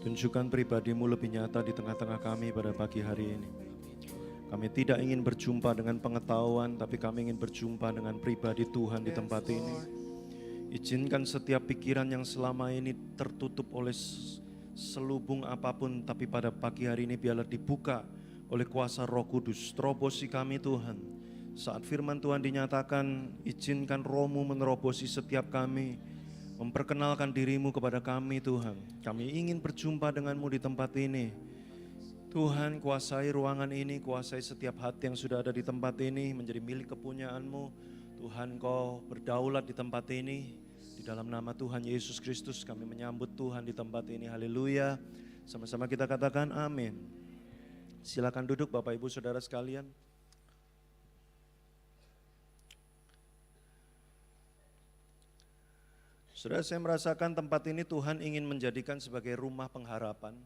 Tunjukkan pribadi-Mu lebih nyata di tengah-tengah kami pada pagi hari ini. Kami tidak ingin berjumpa dengan pengetahuan, tapi kami ingin berjumpa dengan pribadi Tuhan di tempat ini. Izinkan setiap pikiran yang selama ini tertutup oleh selubung apapun, tapi pada pagi hari ini biarlah dibuka oleh kuasa Roh Kudus. Terobosi kami Tuhan. Saat firman Tuhan dinyatakan, izinkan Roh-Mu menerobosi setiap kami, memperkenalkan diri-Mu kepada kami Tuhan. Kami ingin berjumpa dengan-Mu di tempat ini. Tuhan, kuasai ruangan ini, kuasai setiap hati yang sudah ada di tempat ini menjadi milik kepunyaan-Mu. Tuhan, Kau berdaulat di tempat ini. Di dalam nama Tuhan Yesus Kristus kami menyambut Tuhan di tempat ini. Haleluya. Sama-sama kita katakan amin. Silakan duduk Bapak Ibu Saudara sekalian. Saudara, saya merasakan tempat ini Tuhan ingin menjadikan sebagai rumah pengharapan.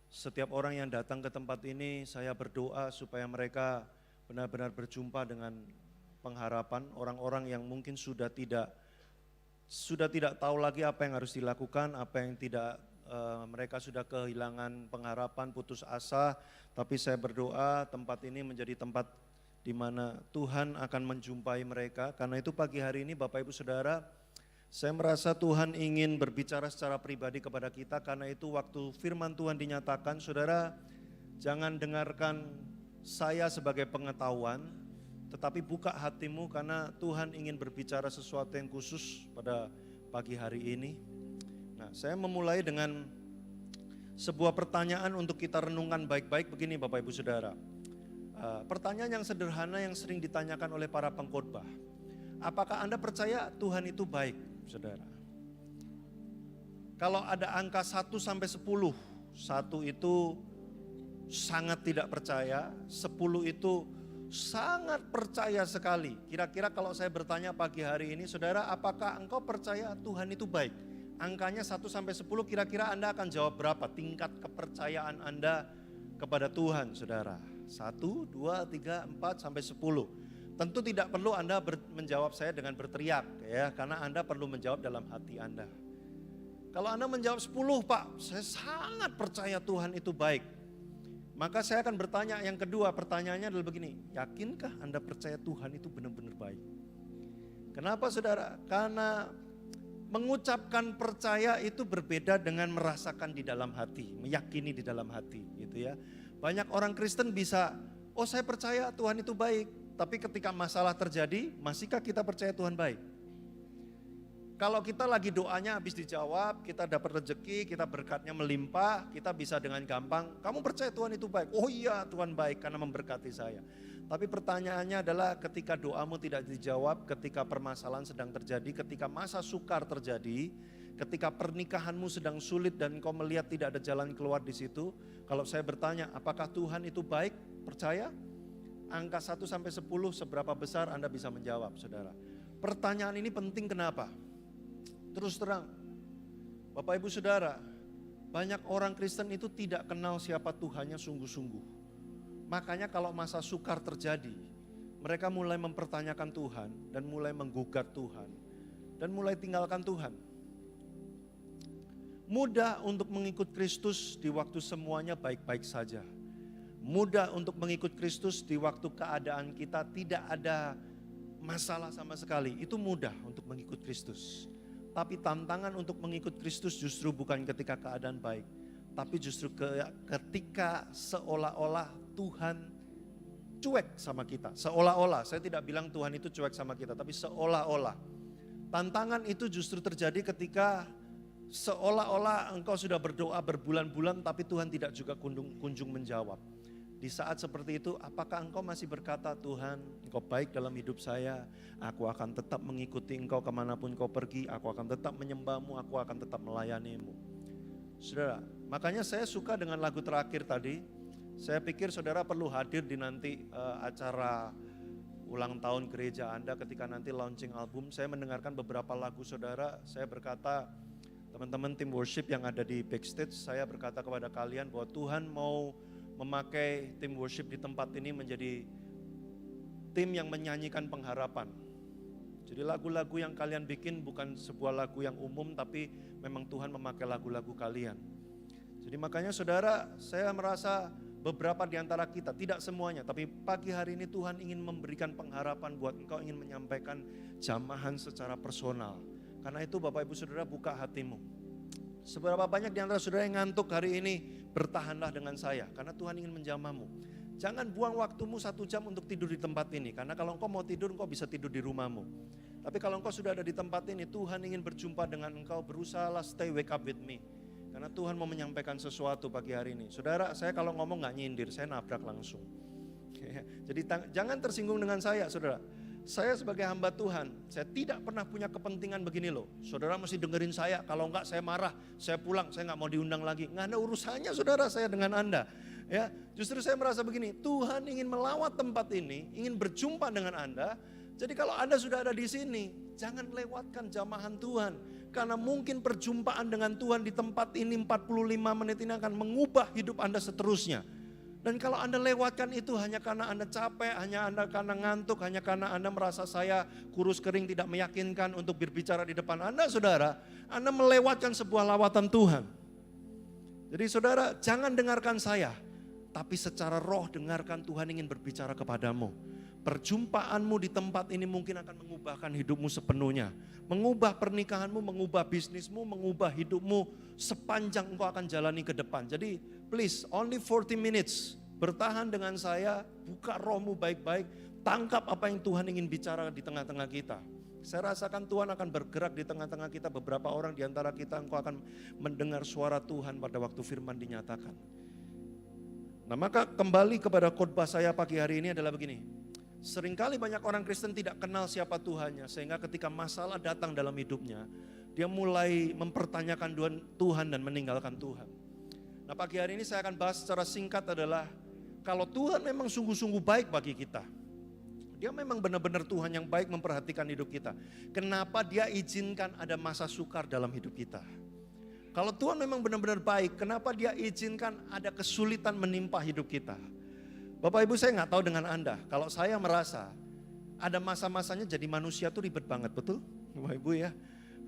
Setiap orang yang datang ke tempat ini, saya berdoa supaya mereka benar-benar berjumpa dengan pengharapan. Orang-orang yang mungkin sudah tidak tahu lagi apa yang harus dilakukan, apa yang tidak, mereka sudah kehilangan pengharapan, putus asa. Tapi saya berdoa tempat ini menjadi tempat di mana Tuhan akan menjumpai mereka. Karena itu pagi hari ini Bapak Ibu Saudara, saya merasa Tuhan ingin berbicara secara pribadi kepada kita. Karena itu waktu firman Tuhan dinyatakan, saudara jangan dengarkan saya sebagai pengetahuan, tetapi buka hatimu karena Tuhan ingin berbicara sesuatu yang khusus pada pagi hari ini. Nah, saya memulai dengan sebuah pertanyaan untuk kita renungkan baik-baik begini Bapak Ibu Saudara. Pertanyaan yang sederhana yang sering ditanyakan oleh para pengkhotbah. Apakah Anda percaya Tuhan itu baik? Saudara, kalau ada angka 1 sampai 10, 1 itu sangat tidak percaya, 10 itu sangat percaya sekali. Kira-kira kalau saya bertanya pagi hari ini, saudara, apakah engkau percaya Tuhan itu baik? Angkanya 1 sampai 10, kira-kira Anda akan jawab berapa tingkat kepercayaan Anda kepada Tuhan, saudara? 1, 2, 3, 4 sampai 10. Tentu tidak perlu Anda menjawab saya dengan berteriak ya, karena Anda perlu menjawab dalam hati Anda. Kalau Anda menjawab 10, Pak, saya sangat percaya Tuhan itu baik. Maka saya akan bertanya yang kedua, pertanyaannya adalah begini, yakinkah Anda percaya Tuhan itu benar-benar baik? Kenapa saudara? Karena mengucapkan percaya itu berbeda dengan merasakan di dalam hati, meyakini di dalam hati gitu ya. Banyak orang Kristen bisa, oh saya percaya Tuhan itu baik. Tapi ketika masalah terjadi, masihkah kita percaya Tuhan baik? Kalau kita lagi doanya habis dijawab, kita dapat rezeki, kita berkatnya melimpah, kita bisa dengan gampang, kamu percaya Tuhan itu baik? Oh iya, Tuhan baik karena memberkati saya. Tapi pertanyaannya adalah ketika doamu tidak dijawab, ketika permasalahan sedang terjadi, ketika masa sukar terjadi, ketika pernikahanmu sedang sulit dan kau melihat tidak ada jalan keluar di situ, kalau saya bertanya, apakah Tuhan itu baik? Percaya? Angka 1 sampai 10 seberapa besar Anda bisa menjawab, saudara? Pertanyaan ini penting kenapa? Terus terang, Bapak Ibu Saudara, banyak orang Kristen itu tidak kenal siapa Tuhannya sungguh-sungguh. Makanya kalau masa sukar terjadi, mereka mulai mempertanyakan Tuhan dan mulai menggugat Tuhan dan mulai tinggalkan Tuhan. Mudah untuk mengikut Kristus di waktu semuanya baik-baik saja. Mudah untuk mengikut Kristus di waktu keadaan kita tidak ada masalah sama sekali. Itu mudah untuk mengikut Kristus. Tapi tantangan untuk mengikut Kristus justru bukan ketika keadaan baik. Tapi justru ketika seolah-olah Tuhan cuek sama kita. Seolah-olah, saya tidak bilang Tuhan itu cuek sama kita. Tapi seolah-olah. Tantangan itu justru terjadi ketika seolah-olah engkau sudah berdoa berbulan-bulan tapi Tuhan tidak juga kunjung menjawab. Di saat seperti itu, apakah engkau masih berkata, Tuhan, engkau baik dalam hidup saya, aku akan tetap mengikuti engkau kemanapun kau pergi, aku akan tetap menyembahmu, aku akan tetap melayanimu. Saudara, makanya saya suka dengan lagu terakhir tadi, saya pikir saudara perlu hadir di nanti acara ulang tahun gereja Anda ketika nanti launching album. Saya mendengarkan beberapa lagu saudara, saya berkata, teman-teman tim worship yang ada di backstage, saya berkata kepada kalian bahwa Tuhan mau memakai tim worship di tempat ini menjadi tim yang menyanyikan pengharapan. Jadi lagu-lagu yang kalian bikin bukan sebuah lagu yang umum, tapi memang Tuhan memakai lagu-lagu kalian. Jadi makanya saudara, saya merasa beberapa di antara kita, tidak semuanya, tapi pagi hari ini Tuhan ingin memberikan pengharapan buat engkau, ingin menyampaikan jamahan secara personal. Karena itu Bapak Ibu Saudara, buka hatimu. Seberapa banyak di antara saudara yang ngantuk hari ini, bertahanlah dengan saya, karena Tuhan ingin menjamahmu. Jangan buang waktumu 1 jam untuk tidur di tempat ini, karena kalau engkau mau tidur, engkau bisa tidur di rumahmu. Tapi kalau engkau sudah ada di tempat ini, Tuhan ingin berjumpa dengan engkau, berusahalah stay wake up with me. Karena Tuhan mau menyampaikan sesuatu pagi hari ini. Saudara, saya kalau ngomong gak nyindir, saya nabrak langsung. Jadi jangan tersinggung dengan saya, saudara. Saya sebagai hamba Tuhan, saya tidak pernah punya kepentingan begini loh. Saudara mesti dengerin saya, kalau enggak saya marah, saya pulang, saya gak mau diundang lagi. Nggak ada urusannya saudara saya dengan Anda. Ya, justru saya merasa begini, Tuhan ingin melawat tempat ini, ingin berjumpa dengan Anda. Jadi kalau Anda sudah ada di sini, jangan lewatkan jamahan Tuhan. Karena mungkin perjumpaan dengan Tuhan di tempat ini 45 menit ini akan mengubah hidup Anda seterusnya. Dan kalau Anda lewatkan itu hanya karena Anda capek, hanya Anda karena ngantuk, hanya karena Anda merasa saya kurus kering tidak meyakinkan untuk berbicara di depan Anda, saudara, Anda melewatkan sebuah lawatan Tuhan. Jadi saudara, jangan dengarkan saya, tapi secara roh dengarkan Tuhan ingin berbicara kepadamu. Perjumpaanmu di tempat ini mungkin akan mengubahkan hidupmu sepenuhnya. Mengubah pernikahanmu, mengubah bisnismu, mengubah hidupmu sepanjang engkau akan jalani ke depan. Jadi please, only 40 minutes. Bertahan dengan saya, buka rohmu baik-baik. Tangkap apa yang Tuhan ingin bicara di tengah-tengah kita. Saya rasakan Tuhan akan bergerak di tengah-tengah kita. Beberapa orang di antara kita, engkau akan mendengar suara Tuhan pada waktu firman dinyatakan. Nah maka kembali kepada khotbah saya pagi hari ini adalah begini. Seringkali banyak orang Kristen tidak kenal siapa Tuhannya, sehingga ketika masalah datang dalam hidupnya, dia mulai mempertanyakan Tuhan dan meninggalkan Tuhan. Nah pagi hari ini saya akan bahas secara singkat adalah, kalau Tuhan memang sungguh-sungguh baik bagi kita, dia memang benar-benar Tuhan yang baik memperhatikan hidup kita, kenapa dia izinkan ada masa sukar dalam hidup kita? Kalau Tuhan memang benar-benar baik, kenapa dia izinkan ada kesulitan menimpa hidup kita? Bapak Ibu, saya nggak tahu dengan Anda, kalau saya merasa ada masa-masanya jadi manusia tuh ribet banget, betul? Bapak Ibu ya,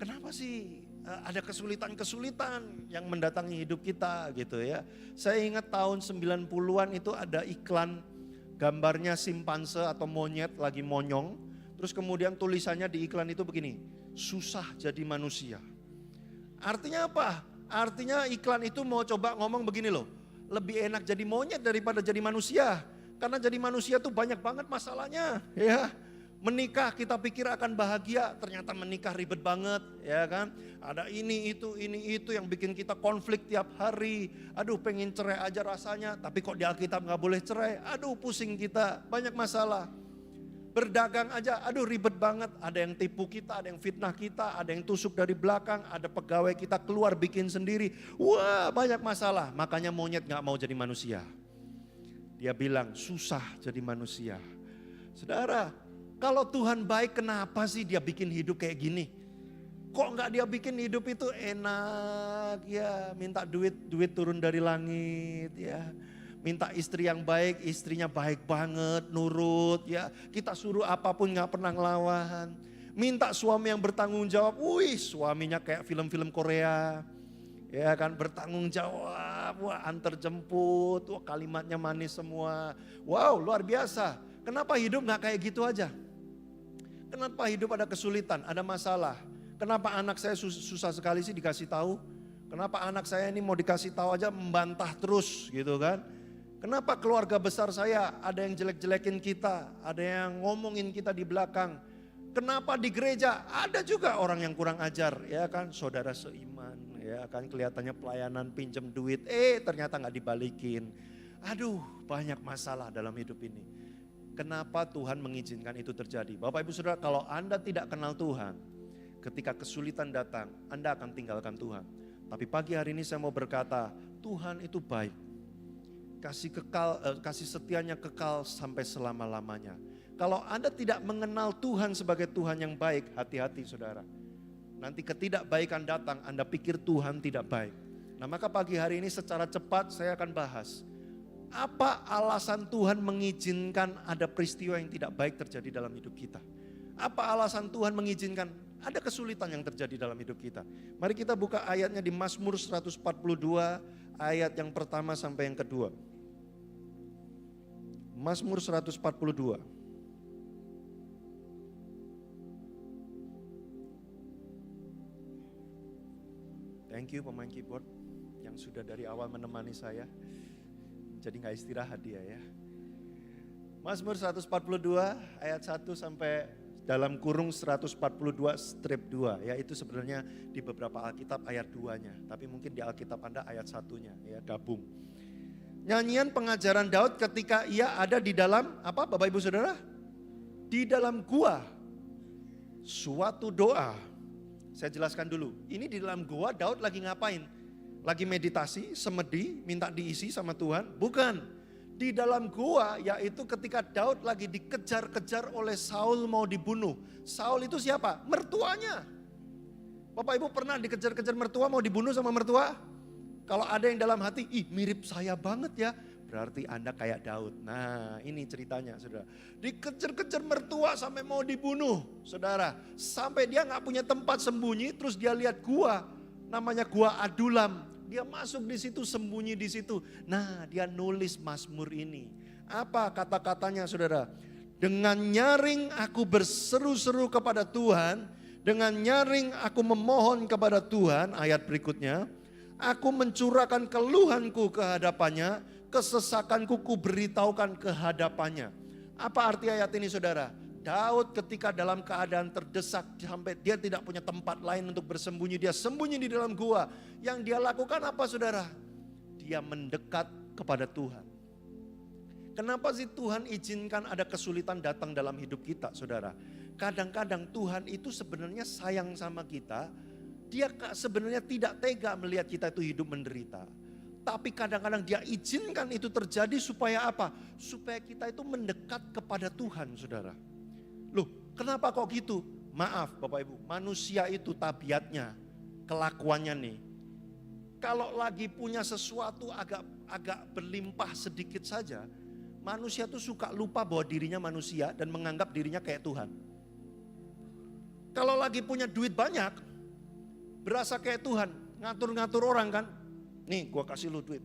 kenapa sih ada kesulitan-kesulitan yang mendatangi hidup kita gitu ya. Saya ingat tahun 90-an itu ada iklan gambarnya simpanse atau monyet lagi monyong. Terus kemudian tulisannya di iklan itu begini, susah jadi manusia. Artinya apa? Artinya iklan itu mau coba ngomong begini loh. Lebih enak jadi monyet daripada jadi manusia. Karena jadi manusia tuh banyak banget masalahnya, ya. Menikah kita pikir akan bahagia, ternyata menikah ribet banget, ya kan. Ada ini itu yang bikin kita konflik tiap hari. Aduh pengen cerai aja rasanya, tapi kok di Alkitab gak boleh cerai. Aduh pusing kita, banyak masalah. Berdagang aja, aduh ribet banget. Ada yang tipu kita, ada yang fitnah kita, ada yang tusuk dari belakang, ada pegawai kita keluar bikin sendiri. Wah banyak masalah, makanya monyet gak mau jadi manusia. Dia bilang susah jadi manusia. Saudara, kalau Tuhan baik kenapa sih dia bikin hidup kayak gini? Kok gak dia bikin hidup itu enak ya, minta duit turun dari langit ya. Minta istri yang baik, istrinya baik banget, nurut ya. Kita suruh apapun gak pernah ngelawan. Minta suami yang bertanggung jawab, wih suaminya kayak film-film Korea. Ya kan bertanggung jawab, wah antar jemput, wah kalimatnya manis semua. Wow luar biasa, kenapa hidup gak kayak gitu aja? Kenapa hidup ada kesulitan, ada masalah? Kenapa anak saya susah sekali sih dikasih tahu? Kenapa anak saya ini mau dikasih tahu aja membantah terus gitu kan? Kenapa keluarga besar saya ada yang jelek-jelekin kita, ada yang ngomongin kita di belakang. Kenapa di gereja ada juga orang yang kurang ajar, ya kan, saudara seiman, ya kan, kelihatannya pelayanan pinjam duit, ternyata nggak dibalikin. Aduh, banyak masalah dalam hidup ini. Kenapa Tuhan mengizinkan itu terjadi? Bapak Ibu Saudara, kalau Anda tidak kenal Tuhan, ketika kesulitan datang, Anda akan tinggalkan Tuhan. Tapi pagi hari ini saya mau berkata, Tuhan itu baik. Kasih setianya kekal sampai selama-lamanya. Kalau Anda tidak mengenal Tuhan sebagai Tuhan yang baik, hati-hati saudara. Nanti ketidakbaikan datang, Anda pikir Tuhan tidak baik. Nah maka pagi hari ini secara cepat saya akan bahas. Apa alasan Tuhan mengizinkan ada peristiwa yang tidak baik terjadi dalam hidup kita? Apa alasan Tuhan mengizinkan ada kesulitan yang terjadi dalam hidup kita? Mari kita buka ayatnya di Mazmur 142 ayat yang pertama sampai yang kedua. Mazmur 142. Thank you pemain keyboard yang sudah dari awal menemani saya. Jadi gak istirahat dia ya. Mazmur 142 ayat 1 sampai dalam kurung 142 strip 2. Ya itu sebenarnya di beberapa Alkitab ayat 2-nya. Tapi mungkin di Alkitab Anda ayat 1-nya ya gabung. Nyanyian pengajaran Daud ketika ia ada di dalam apa Bapak Ibu Saudara? Di dalam gua. Suatu doa. Saya jelaskan dulu, ini di dalam gua Daud lagi ngapain? Lagi meditasi, semedi, minta diisi sama Tuhan? Bukan. Di dalam gua yaitu ketika Daud lagi dikejar-kejar oleh Saul mau dibunuh. Saul itu siapa? Mertuanya. Bapak Ibu pernah dikejar-kejar mertua mau dibunuh sama mertua? Kalau ada yang dalam hati, ih mirip saya banget ya. Berarti Anda kayak Daud. Nah ini ceritanya saudara. Dikejar-kejar mertua sampai mau dibunuh saudara. Sampai dia gak punya tempat sembunyi terus dia lihat gua. Namanya gua Adulam. Dia masuk di situ sembunyi di situ. Nah dia nulis Mazmur ini. Apa kata-katanya saudara? Dengan nyaring aku berseru-seru kepada Tuhan. Dengan nyaring aku memohon kepada Tuhan. Ayat berikutnya. Aku mencurahkan keluhanku ke hadapannya. Kesesakanku ku beritahukan ke hadapannya. Apa arti ayat ini saudara? Daud ketika dalam keadaan terdesak sampai dia tidak punya tempat lain untuk bersembunyi. Dia sembunyi di dalam gua. Yang dia lakukan apa saudara? Dia mendekat kepada Tuhan. Kenapa sih Tuhan izinkan ada kesulitan datang dalam hidup kita saudara? Kadang-kadang Tuhan itu sebenarnya sayang sama kita. Dia sebenarnya tidak tega melihat kita itu hidup menderita. Tapi kadang-kadang dia izinkan itu terjadi supaya apa? Supaya kita itu mendekat kepada Tuhan saudara. Loh kenapa kok gitu? Maaf Bapak Ibu, manusia itu tabiatnya, kelakuannya nih. Kalau lagi punya sesuatu agak berlimpah sedikit saja, manusia tuh suka lupa bahwa dirinya manusia dan menganggap dirinya kayak Tuhan. Kalau lagi punya duit banyak, berasa kayak Tuhan, ngatur-ngatur orang kan. Nih gua kasih lu duit,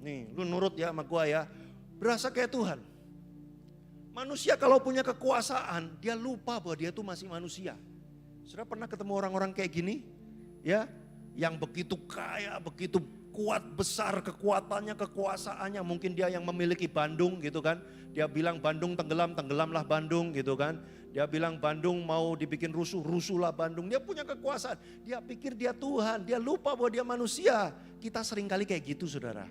nih lu nurut ya sama gua ya. Berasa kayak Tuhan. Manusia kalau punya kekuasaan, dia lupa bahwa dia tuh masih manusia. Sudah pernah ketemu orang-orang kayak gini? Ya, yang begitu kaya, begitu kuat, besar kekuatannya, kekuasaannya. Mungkin dia yang memiliki Bandung gitu kan. Dia bilang Bandung tenggelam, tenggelamlah Bandung gitu kan. Dia bilang Bandung mau dibikin rusuh, rusuhlah Bandung. Dia punya kekuasaan. Dia pikir dia Tuhan. Dia lupa bahwa dia manusia. Kita seringkali kayak gitu saudara.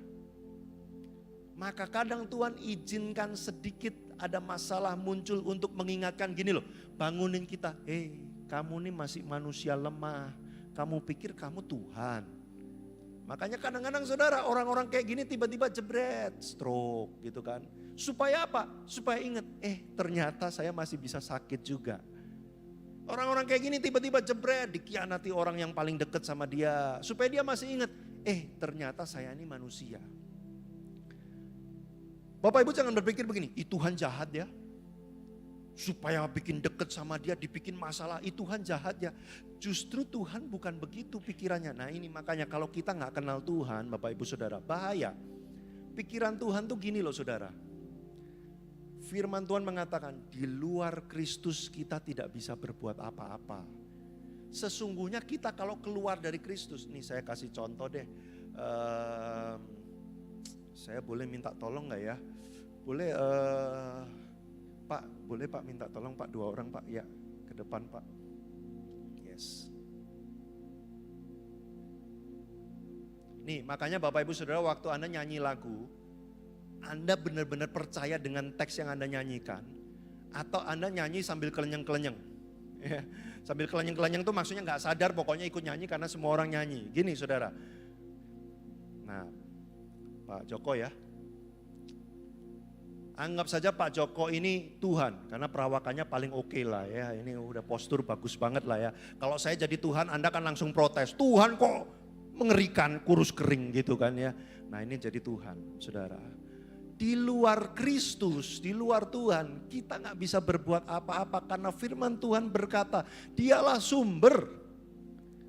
Maka kadang Tuhan izinkan sedikit ada masalah muncul untuk mengingatkan gini loh. Bangunin kita. Kamu nih masih manusia lemah. Kamu pikir kamu Tuhan. Makanya kadang-kadang saudara orang-orang kayak gini tiba-tiba jebret, stroke gitu kan. Supaya apa? Supaya ingat, ternyata saya masih bisa sakit juga. Orang-orang kayak gini tiba-tiba jebret, dikhianati orang yang paling dekat sama dia. Supaya dia masih ingat, ternyata saya ini manusia. Bapak Ibu jangan berpikir begini, Tuhan jahat ya. Supaya bikin deket sama dia, dibikin masalah, Tuhan jahat ya. Justru Tuhan bukan begitu pikirannya. Nah ini makanya kalau kita gak kenal Tuhan, Bapak Ibu Saudara, bahaya. Pikiran Tuhan tuh gini loh saudara. Firman Tuhan mengatakan, di luar Kristus kita tidak bisa berbuat apa-apa. Sesungguhnya kita kalau keluar dari Kristus, nih saya kasih contoh deh. Saya boleh minta tolong gak ya? Boleh Pak, boleh Pak minta tolong Pak, 2 orang Pak, ya ke depan Pak. Yes. Nih makanya Bapak Ibu Saudara waktu Anda nyanyi lagu, Anda benar-benar percaya dengan teks yang Anda nyanyikan. Atau Anda nyanyi sambil kelenyeng-kelenyeng. Ya, sambil kelenyeng-kelenyeng tuh maksudnya gak sadar pokoknya ikut nyanyi karena semua orang nyanyi. Gini saudara. Nah Pak Joko ya. Anggap saja Pak Joko ini Tuhan karena perawakannya paling oke lah ya. Ini udah postur bagus banget lah ya. Kalau saya jadi Tuhan Anda kan langsung protes. Tuhan kok mengerikan kurus kering gitu kan ya. Nah ini jadi Tuhan saudara. Di luar Kristus, di luar Tuhan kita gak bisa berbuat apa-apa. Karena firman Tuhan berkata dialah sumber.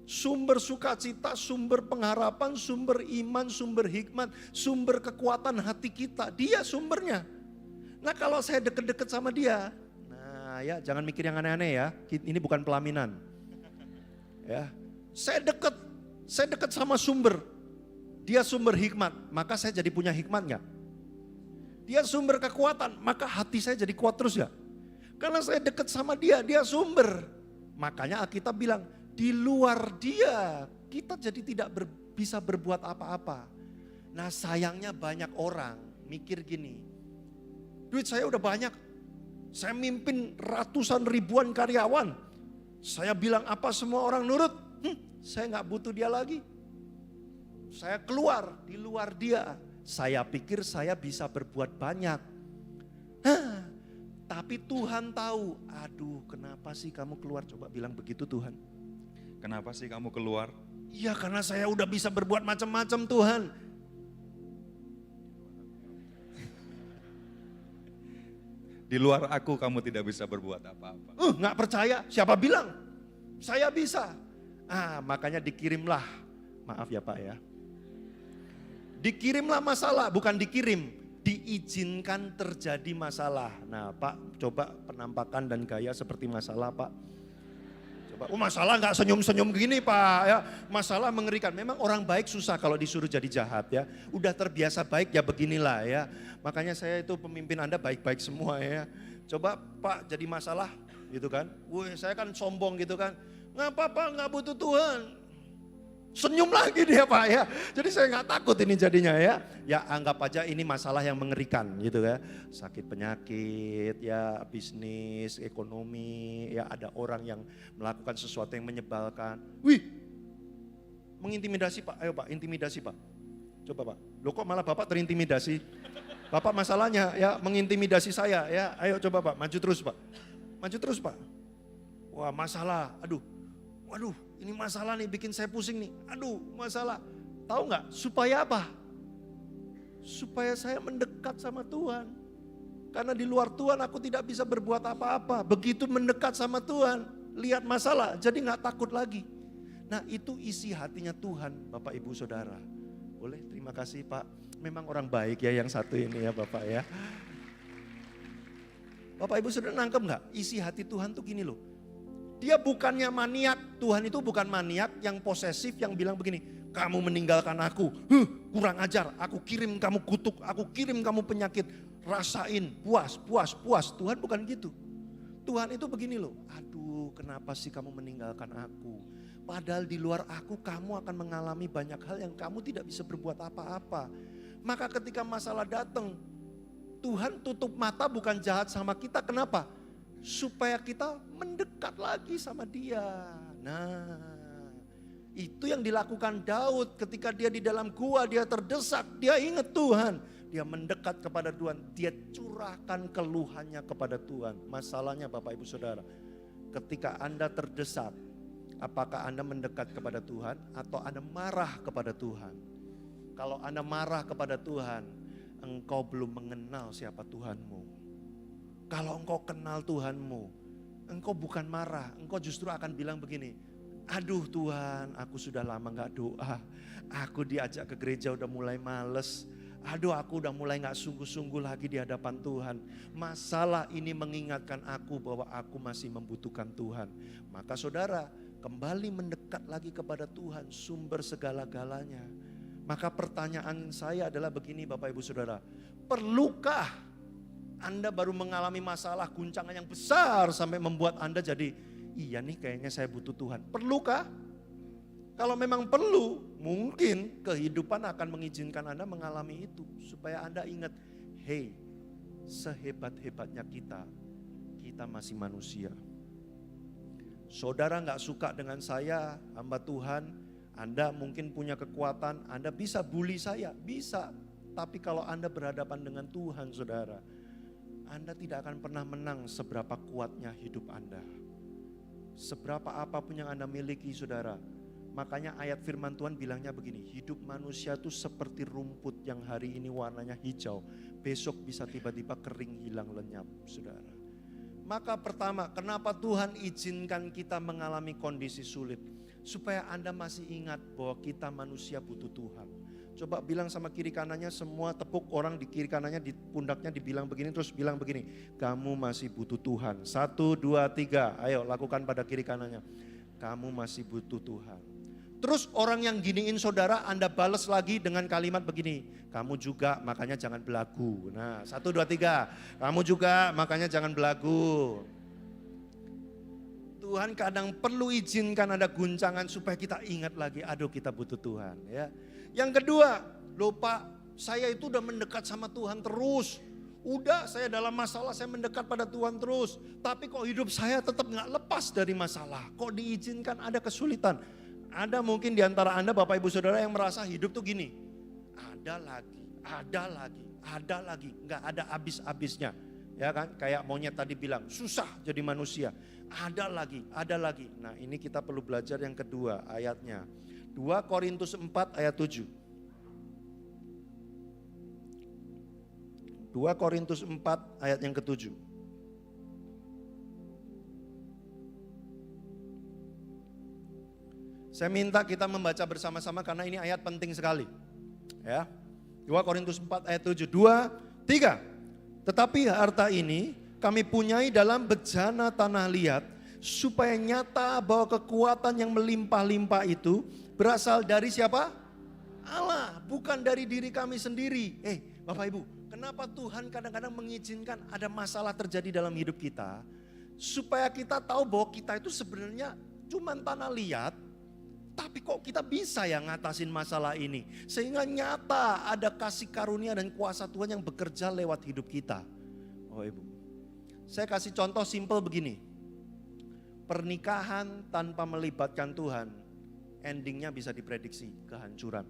Sumber sukacita, sumber pengharapan, sumber iman, sumber hikmat, sumber kekuatan hati kita. Dia sumbernya. Nah kalau saya deket-deket sama dia, nah ya jangan mikir yang aneh-aneh ya. Ini bukan pelaminan. Ya, saya dekat sama sumber. Dia sumber hikmat, maka saya jadi punya hikmat enggak? Dia sumber kekuatan, maka hati saya jadi kuat terus ya. Karena saya dekat sama dia, dia sumber. Makanya Alkitab bilang, di luar dia kita jadi tidak bisa berbuat apa-apa. Nah sayangnya banyak orang mikir gini, duit saya udah banyak, saya mimpin ratusan ribuan karyawan, saya bilang apa semua orang nurut, saya gak butuh dia lagi. Saya keluar di luar dia, saya pikir saya bisa berbuat banyak. Tapi Tuhan tahu, aduh kenapa sih kamu keluar? Coba bilang begitu Tuhan. Kenapa sih kamu keluar? Iya karena saya udah bisa berbuat macam-macam Tuhan. Di luar aku kamu tidak bisa berbuat apa-apa. Nggak percaya, siapa bilang? Saya bisa. Makanya dikirimlah, maaf ya Pak ya. Dikirimlah masalah, bukan dikirim. Diizinkan terjadi masalah. Nah Pak, coba penampakan dan gaya seperti masalah Pak. Coba, masalah nggak senyum-senyum gini Pak ya. Masalah mengerikan. Memang orang baik susah kalau disuruh jadi jahat ya. Udah terbiasa baik ya beginilah ya. Makanya saya itu pemimpin Anda baik-baik semua ya. Coba Pak jadi masalah gitu kan. Saya kan sombong gitu kan. Nggak apa-apa, nggak butuh Tuhan. Senyum lagi dia Pak ya. Jadi saya nggak takut ini jadinya ya. Ya anggap aja ini masalah yang mengerikan gitu ya. Sakit penyakit ya, bisnis, ekonomi, ya ada orang yang melakukan sesuatu yang menyebalkan. Wih, mengintimidasi Pak, ayo Pak, intimidasi Pak. Coba Pak, loh kok malah Bapak terintimidasi? Bapak masalahnya ya mengintimidasi saya ya, ayo coba Pak, maju terus Pak. Maju terus Pak. Wah masalah, waduh ini masalah nih bikin saya pusing nih. Aduh masalah, tahu nggak supaya apa? Supaya saya mendekat sama Tuhan. Karena di luar Tuhan aku tidak bisa berbuat apa-apa. Begitu mendekat sama Tuhan, lihat masalah jadi nggak takut lagi. Nah itu isi hatinya Tuhan Bapak Ibu Saudara. Boleh, terima kasih Pak. Memang orang baik ya yang satu ini ya Bapak ya. Bapak Ibu Saudara nangkep nggak? Isi hati Tuhan tuh gini loh. Dia bukannya maniak, Tuhan itu bukan maniak yang posesif yang bilang begini, kamu meninggalkan aku, kurang ajar, aku kirim kamu kutuk, aku kirim kamu penyakit, rasain, puas. Tuhan bukan gitu. Tuhan itu begini loh, aduh kenapa sih kamu meninggalkan aku? Padahal di luar aku kamu akan mengalami banyak hal yang kamu tidak bisa berbuat apa-apa. Maka ketika masalah datang, Tuhan tutup mata bukan jahat sama kita, kenapa? Supaya kita mendekat lagi sama dia. Nah, itu yang dilakukan Daud ketika dia di dalam gua, dia terdesak, dia ingat Tuhan. Dia mendekat kepada Tuhan, dia curahkan keluhannya kepada Tuhan. Masalahnya Bapak Ibu Saudara, ketika Anda terdesak, apakah Anda mendekat kepada Tuhan atau Anda marah kepada Tuhan? Kalau Anda marah kepada Tuhan, engkau belum mengenal siapa Tuhanmu. Kalau engkau kenal Tuhanmu, engkau bukan marah, engkau justru akan bilang begini, aduh Tuhan aku sudah lama gak doa, aku diajak ke gereja udah mulai males, aduh aku udah mulai gak sungguh-sungguh lagi di hadapan Tuhan. Masalah ini mengingatkan aku bahwa aku masih membutuhkan Tuhan. Maka saudara kembali mendekat lagi kepada Tuhan, sumber segala-galanya. Maka pertanyaan saya adalah begini Bapak Ibu Saudara, perlukah Anda baru mengalami masalah guncangan yang besar sampai membuat Anda jadi, iya nih kayaknya saya butuh Tuhan. Perlukah? Kalau memang perlu, mungkin kehidupan akan mengizinkan Anda mengalami itu. Supaya Anda ingat, hey, sehebat-hebatnya kita masih manusia. Saudara gak suka dengan saya, hamba Tuhan, Anda mungkin punya kekuatan, Anda bisa bully saya, bisa. Tapi kalau Anda berhadapan dengan Tuhan saudara, Anda tidak akan pernah menang seberapa kuatnya hidup Anda. Seberapa apapun yang Anda miliki saudara. Makanya ayat firman Tuhan bilangnya begini, hidup manusia itu seperti rumput yang hari ini warnanya hijau, besok bisa tiba-tiba kering hilang lenyap saudara. Maka pertama, kenapa Tuhan izinkan kita mengalami kondisi sulit? supaya Anda masih ingat bahwa kita manusia butuh Tuhan. Coba bilang sama kiri kanannya, semua tepuk orang di kiri kanannya, di pundaknya dibilang begini, terus bilang begini, kamu masih butuh Tuhan. 1, 2, 3, ayo lakukan pada kiri kanannya. Kamu masih butuh Tuhan. Terus orang yang giniin saudara, Anda balas lagi dengan kalimat begini, kamu juga makanya jangan belagu. Nah 1, 2, 3, kamu juga makanya jangan belagu. Tuhan kadang perlu izinkan ada guncangan supaya kita ingat lagi, aduh kita butuh Tuhan ya. Yang kedua, loh Pak, saya itu udah mendekat sama Tuhan terus. Udah saya dalam masalah saya mendekat pada Tuhan terus. Tapi kok hidup saya tetap gak lepas dari masalah. Kok diizinkan ada kesulitan. Ada mungkin di antara Anda Bapak Ibu Saudara yang merasa hidup tuh gini. Ada lagi. Gak ada habis-habisnya. Ya kan, kayak monyet tadi bilang, susah jadi manusia. Ada lagi. Nah ini kita perlu belajar yang kedua ayatnya. 2 Korintus 4 ayat 7. 2 Korintus 4 ayat yang ke-7. Saya minta kita membaca bersama-sama karena ini ayat penting sekali. Ya. 2 Korintus 4 ayat 7. 2, 3. Tetapi harta ini kami punyai dalam bejana tanah liat, supaya nyata bahwa kekuatan yang melimpah-limpah itu berasal dari siapa? Allah, bukan dari diri kami sendiri. Bapak Ibu, kenapa Tuhan kadang-kadang mengizinkan ada masalah terjadi dalam hidup kita? Supaya kita tahu bahwa kita itu sebenarnya cuma tanah liat, tapi kok kita bisa ya ngatasin masalah ini. Sehingga nyata ada kasih karunia dan kuasa Tuhan yang bekerja lewat hidup kita. Oh Ibu, saya kasih contoh simpel begini. Pernikahan tanpa melibatkan Tuhan, endingnya bisa diprediksi kehancuran.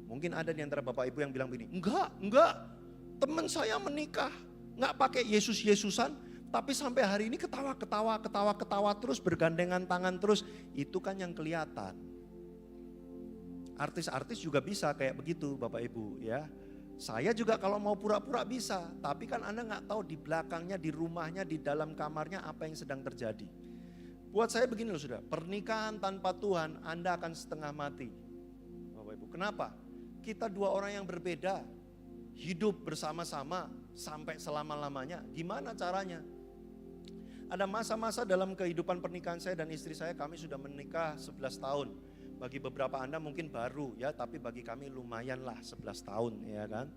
Mungkin ada di antara Bapak Ibu yang bilang begini, enggak, teman saya menikah, enggak pakai Yesus-Yesusan, tapi sampai hari ini ketawa terus, bergandengan tangan terus, itu kan yang kelihatan. Artis-artis juga bisa kayak begitu Bapak Ibu ya. Saya juga kalau mau pura-pura bisa, tapi kan Anda nggak tahu di belakangnya, di rumahnya, di dalam kamarnya apa yang sedang terjadi. Buat saya begini loh saudara, pernikahan tanpa Tuhan Anda akan setengah mati. Bapak Ibu, kenapa? Kita dua orang yang berbeda, hidup bersama-sama sampai selama-lamanya. Gimana caranya? Ada masa-masa dalam kehidupan pernikahan saya dan istri saya, kami sudah menikah 11 tahun. Bagi beberapa Anda mungkin baru ya, tapi bagi kami lumayan lah 11 tahun ya kan.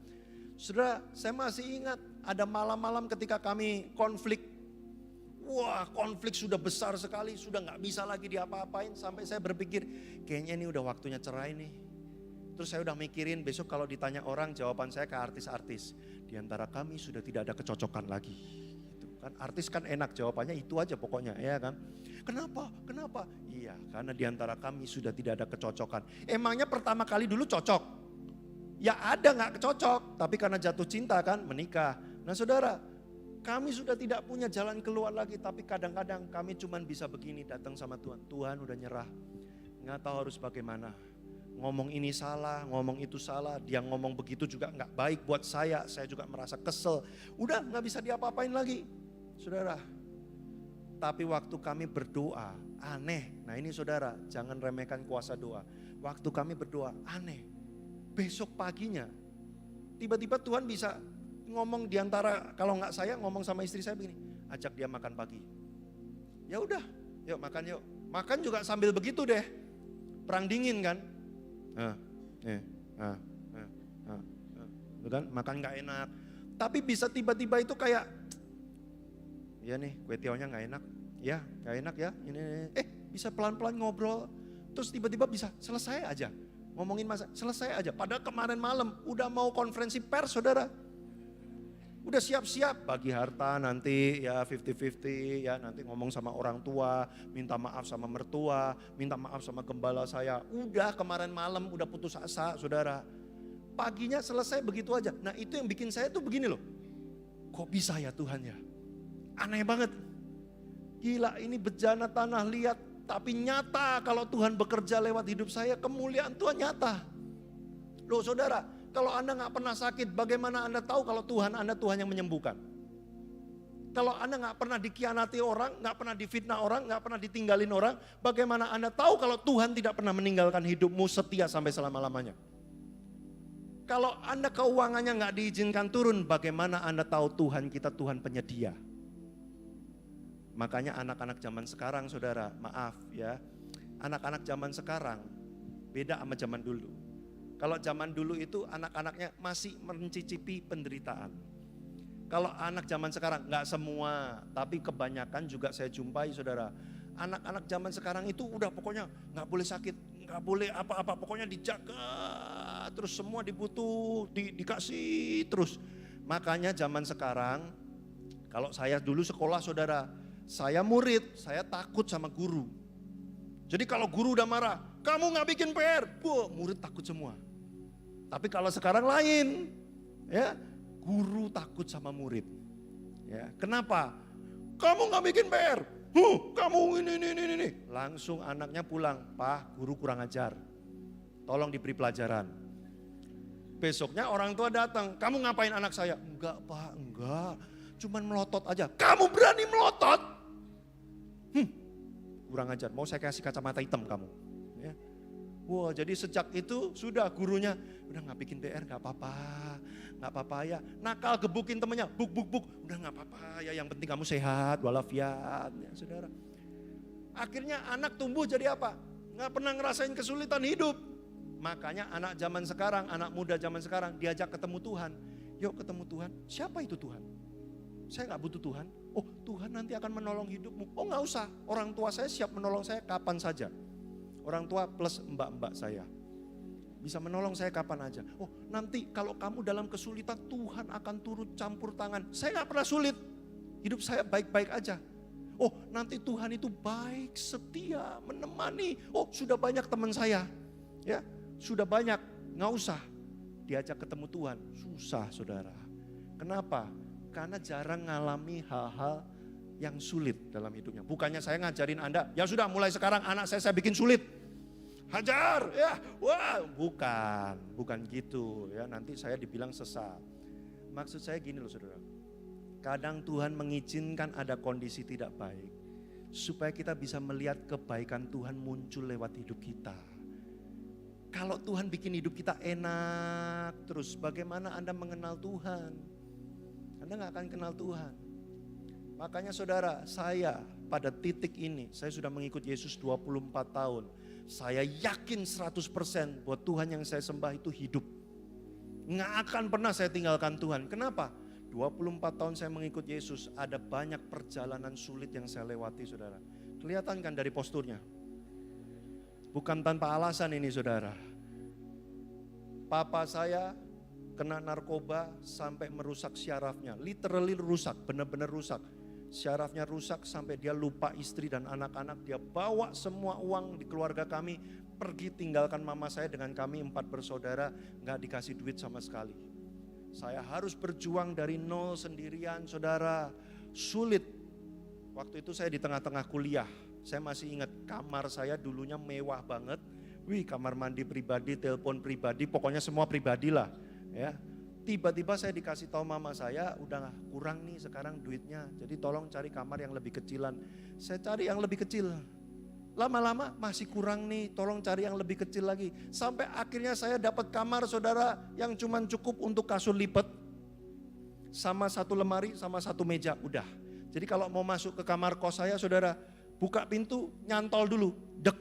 Saudara, saya masih ingat ada malam-malam ketika kami konflik. Wah, konflik sudah besar sekali, sudah gak bisa lagi diapa-apain. Sampai saya berpikir, kayaknya ini udah waktunya cerai nih. Terus saya udah mikirin besok kalau ditanya orang, jawaban saya ke artis-artis. Di antara kami sudah tidak ada kecocokan lagi. Kan artis kan enak jawabannya itu aja pokoknya ya kan. Kenapa? Iya, karena di antara kami sudah tidak ada kecocokan. Emangnya pertama kali dulu cocok? Ya ada gak kecocok, tapi karena jatuh cinta kan menikah. Nah saudara, kami sudah tidak punya jalan keluar lagi, tapi kadang-kadang kami cuman bisa begini, datang sama Tuhan. Tuhan udah nyerah, gak tahu harus bagaimana. Ngomong ini salah, ngomong itu salah, dia ngomong begitu juga gak baik buat saya juga merasa kesel. Udah gak bisa diapa-apain lagi. Saudara, tapi waktu kami berdoa, aneh. Nah ini saudara, jangan remehkan kuasa doa. Waktu kami berdoa, aneh. Besok paginya, tiba-tiba Tuhan bisa ngomong diantara, kalau nggak saya ngomong sama istri saya begini, ajak dia makan pagi. Ya udah, yuk makan yuk. Makan juga sambil begitu deh, perang dingin kan. Kan makan nggak enak. Tapi bisa tiba-tiba itu kayak, ya nih kue tiaonya gak enak, ya gak enak ya, ini. Bisa pelan-pelan ngobrol, terus tiba-tiba bisa selesai aja, ngomongin masa, selesai aja. Padahal kemarin malam udah mau konferensi pers saudara, udah siap-siap bagi harta nanti ya 50-50 ya, nanti ngomong sama orang tua, minta maaf sama mertua, minta maaf sama gembala saya. Udah kemarin malam udah putus asa saudara, paginya selesai begitu aja. Nah itu yang bikin saya tuh begini loh, kok bisa ya Tuhan ya. Aneh banget. Gila, ini bejana tanah liat, tapi nyata kalau Tuhan bekerja lewat hidup saya, kemuliaan Tuhan nyata. Loh saudara, kalau Anda gak pernah sakit, bagaimana Anda tahu kalau Tuhan Anda Tuhan yang menyembuhkan? Kalau Anda nggak pernah dikhianati orang, nggak pernah difitnah orang, nggak pernah ditinggalin orang, bagaimana Anda tahu kalau Tuhan tidak pernah meninggalkan hidupmu setia sampai selama-lamanya? Kalau Anda keuangannya nggak diizinkan turun, bagaimana Anda tahu Tuhan kita Tuhan penyedia? Makanya anak-anak zaman sekarang, saudara, maaf ya, anak-anak zaman sekarang beda sama zaman dulu. Kalau zaman dulu itu anak-anaknya masih mencicipi penderitaan. Kalau anak zaman sekarang, nggak semua, tapi kebanyakan juga saya jumpai, saudara. Anak-anak zaman sekarang itu udah pokoknya nggak boleh sakit, nggak boleh apa-apa, pokoknya dijaga, terus semua dibutuh, dikasih terus. Makanya zaman sekarang, kalau saya dulu sekolah, saudara, saya murid, saya takut sama guru. Jadi kalau guru udah marah, kamu nggak bikin PR, murid takut semua. Tapi kalau sekarang lain, ya. Guru takut sama murid. Ya, kenapa? Kamu nggak bikin PR. Kamu ini. Langsung anaknya pulang. Pak, guru kurang ajar. Tolong diberi pelajaran. Besoknya orang tua datang. Kamu ngapain anak saya? Enggak, Pak, enggak. Cuman melotot aja. Kamu berani melotot? Kurang ajar. Mau saya kasih kacamata hitam kamu. Ya. Wah, jadi sejak itu sudah gurunya udah nggak bikin PR, nggak apa-apa ya. Nakal gebukin temennya, buk, udah nggak apa-apa ya. Yang penting kamu sehat, walafiat, ya saudara. Akhirnya anak tumbuh jadi apa? Nggak pernah ngerasain kesulitan hidup. Makanya anak zaman sekarang, anak muda zaman sekarang diajak ketemu Tuhan. Yuk ketemu Tuhan. Siapa itu Tuhan? Saya nggak butuh Tuhan. Oh, Tuhan nanti akan menolong hidupmu. Oh, nggak usah. Orang tua saya siap menolong saya kapan saja. Orang tua plus mbak-mbak saya. Bisa menolong saya kapan aja. Oh, nanti kalau kamu dalam kesulitan, Tuhan akan turut campur tangan. Saya gak pernah sulit. Hidup saya baik-baik aja. Oh, nanti Tuhan itu baik, setia, menemani. Oh, sudah banyak teman saya. Ya, sudah banyak. Gak usah diajak ketemu Tuhan. Susah, saudara. Kenapa? Karena jarang ngalami hal-hal yang sulit dalam hidupnya. Bukannya saya ngajarin Anda, ya sudah mulai sekarang anak saya bikin sulit. Hajar, ya, wah, bukan gitu ya. Nanti saya dibilang sesat. Maksud saya gini loh, saudara. Kadang Tuhan mengizinkan ada kondisi tidak baik supaya kita bisa melihat kebaikan Tuhan muncul lewat hidup kita. Kalau Tuhan bikin hidup kita enak terus, bagaimana Anda mengenal Tuhan? Anda gak akan kenal Tuhan. Makanya saudara, saya pada titik ini, saya sudah mengikut Yesus 24 tahun. Saya yakin 100% bahwa Tuhan yang saya sembah itu hidup. Nggak akan pernah saya tinggalkan Tuhan. Kenapa? 24 tahun saya mengikut Yesus, ada banyak perjalanan sulit yang saya lewati, saudara. Kelihatan kan dari posturnya? Bukan tanpa alasan ini, saudara. Papa saya kena narkoba sampai merusak syarafnya. Literally rusak, benar-benar rusak. Syarafnya rusak sampai dia lupa istri dan anak-anak. Dia bawa semua uang di keluarga kami, pergi tinggalkan mama saya dengan kami 4 bersaudara, gak dikasih duit sama sekali. Saya harus berjuang dari nol sendirian, saudara. Sulit. Waktu itu saya di tengah-tengah kuliah. Saya masih ingat kamar saya dulunya mewah banget. Wih, kamar mandi pribadi, telepon pribadi, pokoknya semua pribadi lah. Ya. Tiba-tiba saya dikasih tahu mama saya, udah kurang nih sekarang duitnya. Jadi tolong cari kamar yang lebih kecilan. Saya cari yang lebih kecil. Lama-lama masih kurang nih, tolong cari yang lebih kecil lagi. Sampai akhirnya saya dapat kamar, saudara, yang cuman cukup untuk kasur lipat. Sama 1 lemari, sama 1 meja, udah. Jadi kalau mau masuk ke kamar kos saya, saudara, buka pintu, nyantol dulu, dek.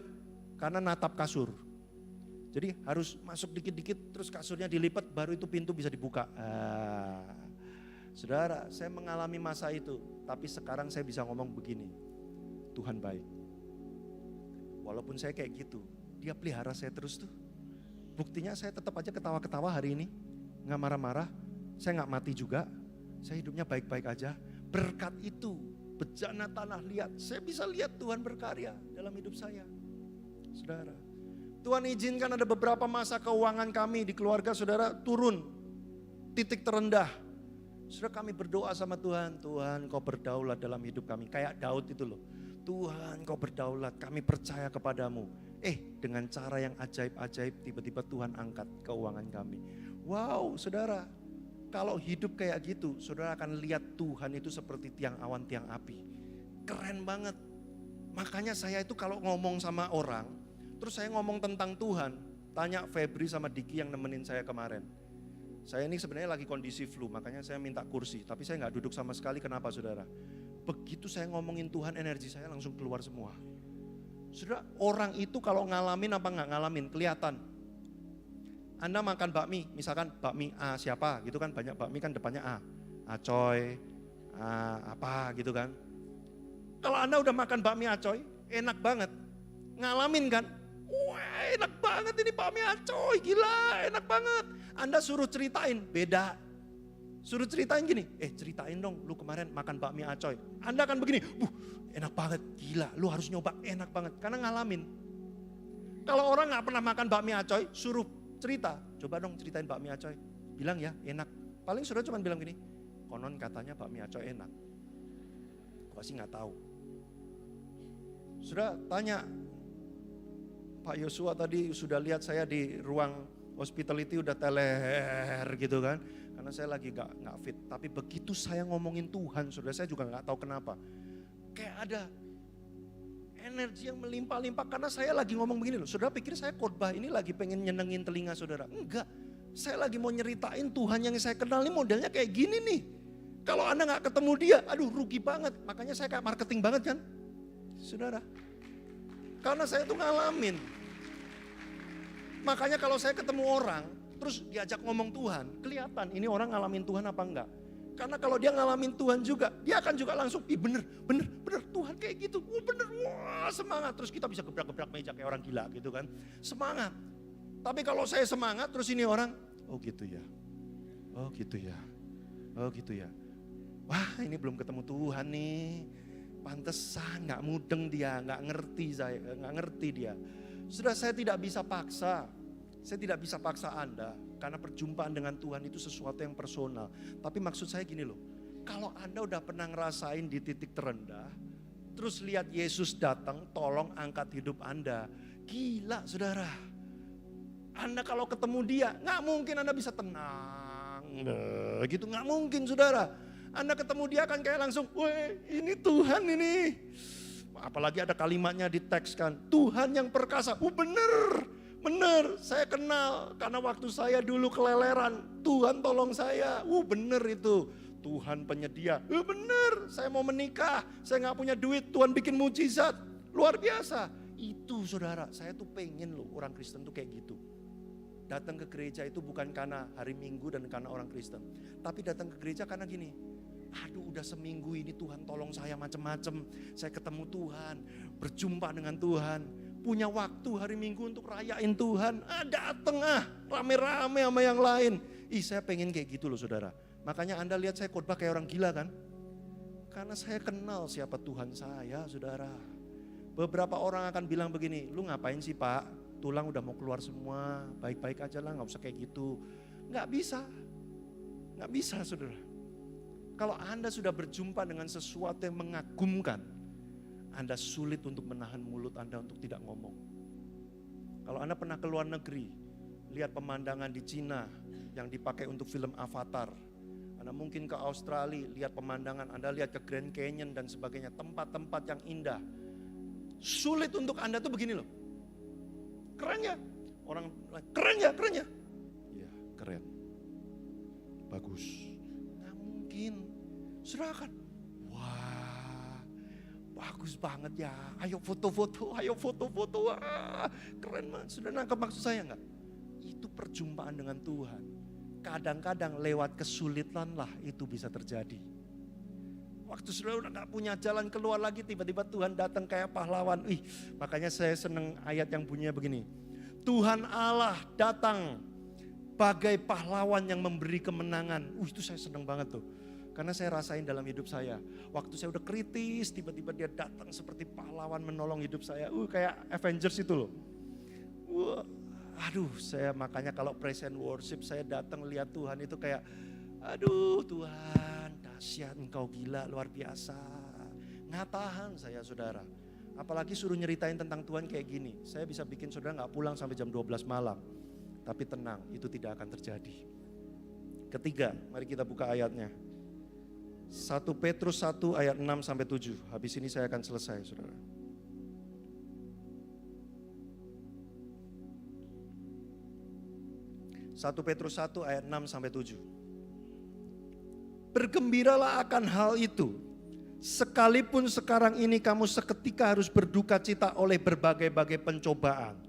Karena natap kasur. Jadi harus masuk dikit-dikit, terus kasurnya dilipat, baru itu pintu bisa dibuka. Saudara, saya mengalami masa itu, tapi sekarang saya bisa ngomong begini, Tuhan baik. Walaupun saya kayak gitu, dia pelihara saya terus tuh. Buktinya saya tetap aja ketawa-ketawa hari ini, gak marah-marah, saya gak mati juga, saya hidupnya baik-baik aja. Berkat itu, bejana tanah liat, saya bisa lihat Tuhan berkarya dalam hidup saya. Saudara, Tuhan izinkan ada beberapa masa keuangan kami di keluarga saudara turun, titik terendah. Saudara, kami berdoa sama Tuhan, Tuhan kau berdaulat dalam hidup kami. Kayak Daud itu loh, Tuhan kau berdaulat, kami percaya kepadamu. Dengan cara yang ajaib-ajaib tiba-tiba Tuhan angkat keuangan kami. Wow, saudara, Kalau hidup kayak gitu, saudara akan lihat Tuhan itu seperti tiang awan, tiang api. Keren banget. Makanya saya itu kalau ngomong sama orang, terus saya ngomong tentang Tuhan, tanya Febri sama Diki yang nemenin saya kemarin. Saya ini sebenarnya lagi kondisi flu, makanya saya minta kursi. Tapi saya gak duduk sama sekali, kenapa saudara? Begitu saya ngomongin Tuhan, energi saya langsung keluar semua. Saudara, orang itu kalau ngalamin apa gak ngalamin, kelihatan. Anda makan bakmi, misalkan bakmi A siapa gitu kan, banyak bakmi kan depannya A. Acoy, apa gitu kan. Kalau Anda udah makan bakmi Acoy, enak banget. Ngalamin kan, wah enak banget ini bakmi Acoy, gila enak banget. Anda suruh ceritain, beda. Suruh ceritain gini, ceritain dong lu kemarin makan bakmi Acoy. Anda akan begini, enak banget, gila lu harus nyoba, enak banget. Karena ngalamin. Kalau orang gak pernah makan bakmi Acoy, suruh cerita, coba dong ceritain bakmi Acoy. Bilang ya enak, paling saudara cuma bilang gini, konon katanya bakmi Acoy enak. Gua sih gak tahu. Sudah tanya, Pak Yosua tadi sudah lihat saya di ruang hospitality udah teler gitu kan. Karena saya lagi gak fit. Tapi begitu saya ngomongin Tuhan, saudara saya juga gak tahu kenapa. Kayak ada energi yang melimpah-limpah karena saya lagi ngomong begini loh. Saudara pikir saya khotbah ini lagi pengen nyenengin telinga saudara. Enggak, saya lagi mau nyeritain Tuhan yang saya kenal ini modelnya kayak gini nih. Kalau Anda gak ketemu dia, aduh rugi banget. Makanya saya kayak marketing banget kan, saudara. Karena saya tuh ngalamin. Makanya kalau saya ketemu orang, terus diajak ngomong Tuhan, kelihatan ini orang ngalamin Tuhan apa enggak. Karena kalau dia ngalamin Tuhan juga, dia akan juga langsung, bener Tuhan kayak gitu, bener, wah semangat. Terus kita bisa gebrak-gebrak meja kayak orang gila gitu kan, semangat. Tapi kalau saya semangat, terus ini orang, oh gitu ya, oh gitu ya, oh gitu ya. Wah ini belum ketemu Tuhan nih, pantesan gak mudeng dia, gak ngerti dia. Sudah saya tidak bisa paksa, saya tidak bisa paksa Anda. Karena perjumpaan dengan Tuhan itu sesuatu yang personal. Tapi maksud saya gini loh, kalau Anda udah pernah ngerasain di titik terendah, terus lihat Yesus datang, tolong angkat hidup Anda. Gila saudara. Anda kalau ketemu dia, gak mungkin Anda bisa tenang. Gitu gak mungkin saudara. Anda ketemu dia kan kayak langsung, weh ini Tuhan ini. Apalagi ada kalimatnya di teks kan, Tuhan yang perkasa. Bener, saya kenal karena waktu saya dulu keleleran, Tuhan tolong saya. Bener itu, Tuhan penyedia. Bener, saya mau menikah, saya gak punya duit, Tuhan bikin mujizat. Luar biasa. Itu saudara, saya tuh pengen loh orang Kristen tuh kayak gitu. Datang ke gereja itu bukan karena hari Minggu dan karena orang Kristen. Tapi datang ke gereja karena gini, aduh udah seminggu ini Tuhan tolong saya macem-macem. Saya ketemu Tuhan, berjumpa dengan Tuhan. Punya waktu hari Minggu untuk rayain Tuhan. Dateng rame-rame sama yang lain. Saya pengen kayak gitu loh saudara. Makanya Anda lihat saya khotbah kayak orang gila kan. Karena saya kenal siapa Tuhan saya saudara. Beberapa orang akan bilang begini, lu ngapain sih Pak? Tulang udah mau keluar semua, baik-baik aja lah, gak usah kayak gitu. Gak bisa saudara. Kalau Anda sudah berjumpa dengan sesuatu yang mengagumkan, Anda sulit untuk menahan mulut Anda untuk tidak ngomong. Kalau Anda pernah ke luar negeri, lihat pemandangan di Cina yang dipakai untuk film Avatar. Anda mungkin ke Australia, lihat pemandangan, Anda lihat ke Grand Canyon dan sebagainya, tempat-tempat yang indah. Sulit untuk Anda tuh begini loh. Keren ya? Orang keren ya? Iya, keren. Bagus. Nggak mungkin. Serahkan. Wah, bagus banget ya. Ayo foto-foto. Wah, keren banget. Sudah nangkep maksud saya nggak? Itu perjumpaan dengan Tuhan. Kadang-kadang lewat kesulitan lah itu bisa terjadi. Waktu sudah gak punya jalan keluar lagi, tiba-tiba Tuhan datang kayak pahlawan. Makanya saya seneng ayat yang bunyinya begini. Tuhan Allah datang bagai pahlawan yang memberi kemenangan. Itu saya seneng banget tuh. Karena saya rasain dalam hidup saya. Waktu saya udah kritis, tiba-tiba dia datang seperti pahlawan menolong hidup saya. Kayak Avengers itu loh. Saya makanya kalau praise and worship saya datang lihat Tuhan itu kayak, aduh Tuhan, dahsyat engkau gila luar biasa. Nggak tahan saya saudara. Apalagi suruh nyeritain tentang Tuhan kayak gini. Saya bisa bikin saudara nggak pulang sampai jam 12 malam. Tapi tenang, itu tidak akan terjadi. ketiga, mari kita buka ayatnya. 1 Petrus 1 ayat 6 sampai 7. Habis ini saya akan selesai, saudara. Satu Petrus 1 ayat 6 sampai 7. Bergembiralah akan hal itu, sekalipun sekarang ini kamu seketika harus berduka cita oleh berbagai-bagai pencobaan.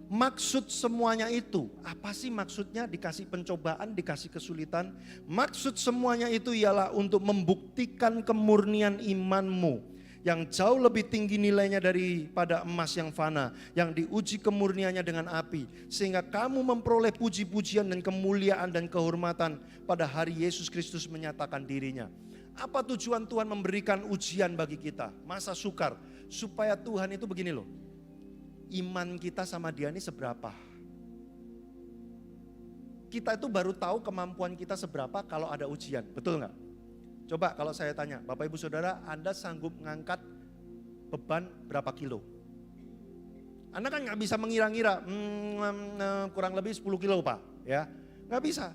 Maksud semuanya itu, apa sih maksudnya dikasih pencobaan, dikasih kesulitan? Maksud semuanya itu ialah untuk membuktikan kemurnian imanmu yang jauh lebih tinggi nilainya daripada emas yang fana, yang diuji kemurniannya dengan api, sehingga kamu memperoleh puji-pujian dan kemuliaan dan kehormatan pada hari Yesus Kristus menyatakan dirinya. Apa tujuan Tuhan memberikan ujian bagi kita? Masa sukar, supaya Tuhan itu begini loh, iman kita sama dia ini seberapa. Kita itu baru tahu kemampuan kita seberapa kalau ada ujian, betul nggak? Coba kalau saya tanya, Bapak Ibu Saudara, Anda sanggup ngangkat beban berapa kilo? Anda kan nggak bisa mengira-ngira, kurang lebih 10 kilo Pak, ya nggak bisa.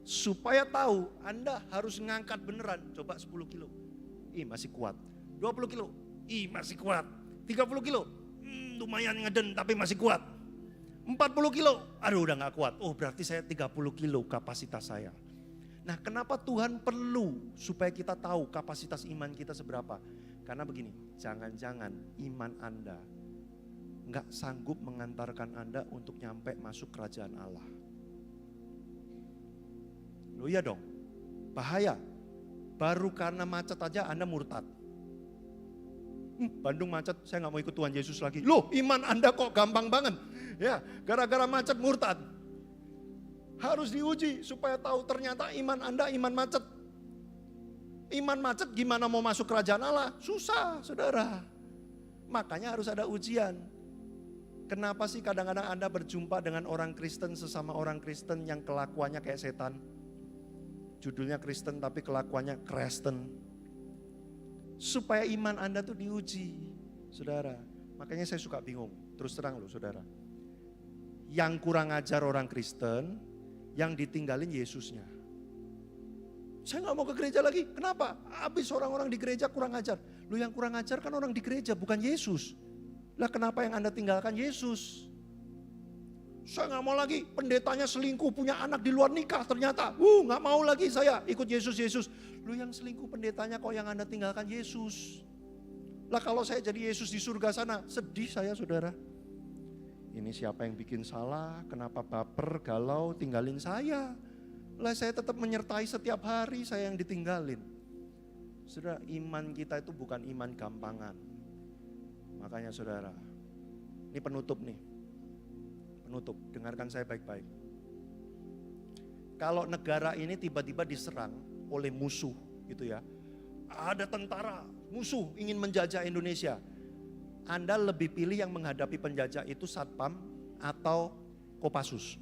Supaya tahu, Anda harus ngangkat beneran, coba 10 kilo, masih kuat. 20 kilo, masih kuat. 30 kilo, lumayan ngeden tapi masih kuat. 40 kilo, aduh udah gak kuat. Oh berarti saya 30 kilo kapasitas saya. Nah kenapa Tuhan perlu supaya kita tahu kapasitas iman kita seberapa? Karena begini, jangan-jangan iman Anda gak sanggup mengantarkan Anda untuk nyampe masuk kerajaan Allah. Loh iya dong, bahaya. Baru karena macet aja Anda murtad. Bandung macet, saya gak mau ikut Tuhan Yesus lagi. Loh iman Anda kok gampang banget. Ya, gara-gara macet murtad. Harus diuji supaya tahu ternyata iman Anda iman macet. Iman macet gimana mau masuk kerajaan Allah? Susah saudara. Makanya harus ada ujian. Kenapa sih kadang-kadang Anda berjumpa dengan orang Kristen, sesama orang Kristen yang kelakuannya kayak setan? Judulnya Kristen tapi kelakuannya Kristen. Supaya iman Anda tuh diuji, saudara. Makanya saya suka bingung, terus terang loh saudara. Yang kurang ajar orang Kristen, yang ditinggalin Yesusnya. Saya gak mau ke gereja lagi, kenapa? Habis orang-orang di gereja kurang ajar. Loh yang kurang ajar kan orang di gereja, bukan Yesus. Lah kenapa yang Anda tinggalkan Yesus? Saya gak mau lagi, pendetanya selingkuh, punya anak di luar nikah ternyata. Gak mau lagi saya ikut Yesus. Lu yang selingkuh pendetanya kok yang Anda tinggalkan Yesus. Lah kalau saya jadi Yesus di surga sana, sedih saya saudara. Ini siapa yang bikin salah, kenapa baper, galau, tinggalin saya. Lah saya tetap menyertai setiap hari saya yang ditinggalin. Saudara, iman kita itu bukan iman gampangan. Makanya saudara, ini penutup nih. Penutup, dengarkan saya baik-baik. Kalau negara ini tiba-tiba diserang oleh musuh gitu ya. Ada tentara, musuh ingin menjajah Indonesia. Anda lebih pilih yang menghadapi penjajah itu Satpam atau Kopassus?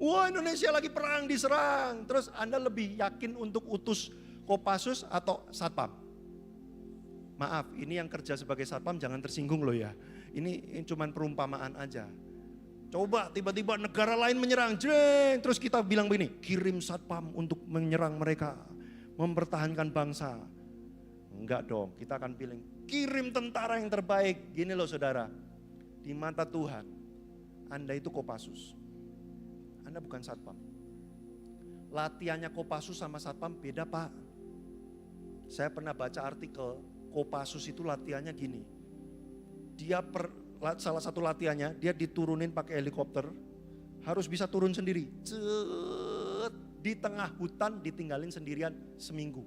Wah Indonesia lagi perang diserang. Terus Anda lebih yakin untuk utus Kopassus atau Satpam? Maaf, ini yang kerja sebagai Satpam jangan tersinggung loh ya. Ini cuman perumpamaan aja. Coba tiba-tiba negara lain menyerang, jreng, terus kita bilang begini, kirim Satpam untuk menyerang mereka, mempertahankan bangsa. Enggak dong, kita akan pilih kirim tentara yang terbaik. Gini loh saudara, di mata Tuhan, Anda itu Kopassus. Anda bukan Satpam. Latihannya Kopassus sama Satpam beda Pak. Saya pernah baca artikel, Kopassus itu latihannya gini. Salah satu latihannya, dia diturunin pakai helikopter, harus bisa turun sendiri. Di tengah hutan ditinggalin sendirian seminggu.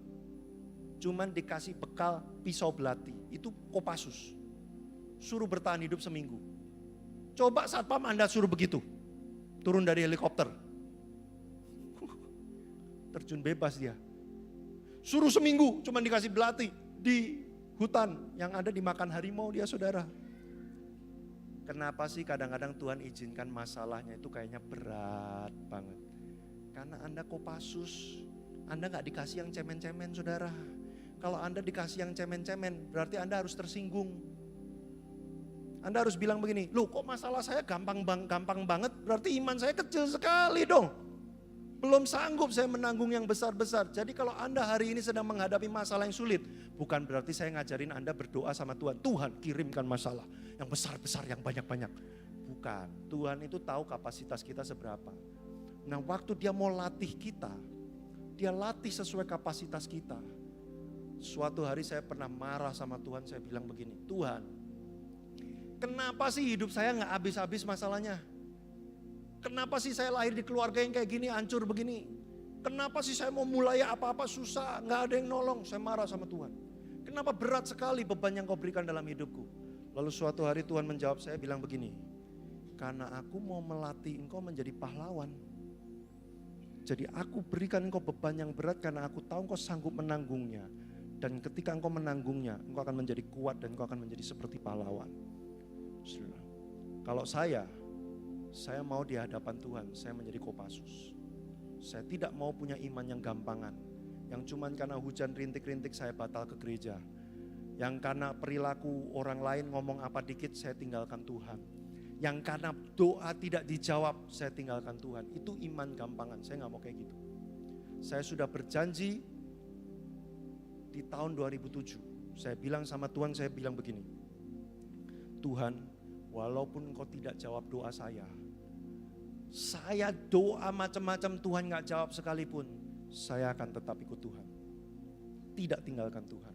Cuman dikasih bekal pisau belati, itu Kopassus. Suruh bertahan hidup seminggu. Coba Satpam Anda suruh begitu, turun dari helikopter. Terjun bebas dia. Suruh seminggu, cuman dikasih belati di hutan yang ada dimakan harimau dia saudara. Kenapa sih kadang-kadang Tuhan izinkan masalahnya itu kayaknya berat banget. Karena Anda Kopassus, Anda gak dikasih yang cemen-cemen saudara. Kalau Anda dikasih yang cemen-cemen berarti Anda harus tersinggung. Anda harus bilang begini, loh kok masalah saya gampang banget, berarti iman saya kecil sekali dong. Belum sanggup saya menanggung yang besar-besar. Jadi kalau Anda hari ini sedang menghadapi masalah yang sulit, bukan berarti saya ngajarin Anda berdoa sama Tuhan. Tuhan kirimkan masalah yang besar-besar, yang banyak-banyak. Bukan, Tuhan itu tahu kapasitas kita seberapa. Nah waktu dia mau latih kita, dia latih sesuai kapasitas kita. Suatu hari saya pernah marah sama Tuhan, saya bilang begini, Tuhan, kenapa sih hidup saya gak habis-habis masalahnya? Kenapa sih saya lahir di keluarga yang kayak gini, hancur begini? Kenapa sih saya mau mulai apa-apa susah, gak ada yang nolong? Saya marah sama Tuhan. Kenapa berat sekali beban yang kau berikan dalam hidupku? Lalu suatu hari Tuhan menjawab saya bilang begini, karena aku mau melatih engkau menjadi pahlawan. Jadi aku berikan engkau beban yang berat karena aku tahu engkau sanggup menanggungnya. Dan ketika engkau menanggungnya, engkau akan menjadi kuat dan engkau akan menjadi seperti pahlawan. Kalau saya mau di hadapan Tuhan, saya menjadi Kopassus. Saya tidak mau punya iman yang gampangan. Yang cuman karena hujan rintik-rintik saya batal ke gereja. Yang karena perilaku orang lain ngomong apa dikit saya tinggalkan Tuhan. Yang karena doa tidak dijawab saya tinggalkan Tuhan. Itu iman gampangan, saya gak mau kayak gitu. Saya sudah berjanji di tahun 2007. Saya bilang sama Tuhan, saya bilang begini. Tuhan, walaupun Engkau tidak jawab doa saya doa macam-macam Tuhan gak jawab sekalipun, saya akan tetap ikut Tuhan. Tidak tinggalkan Tuhan.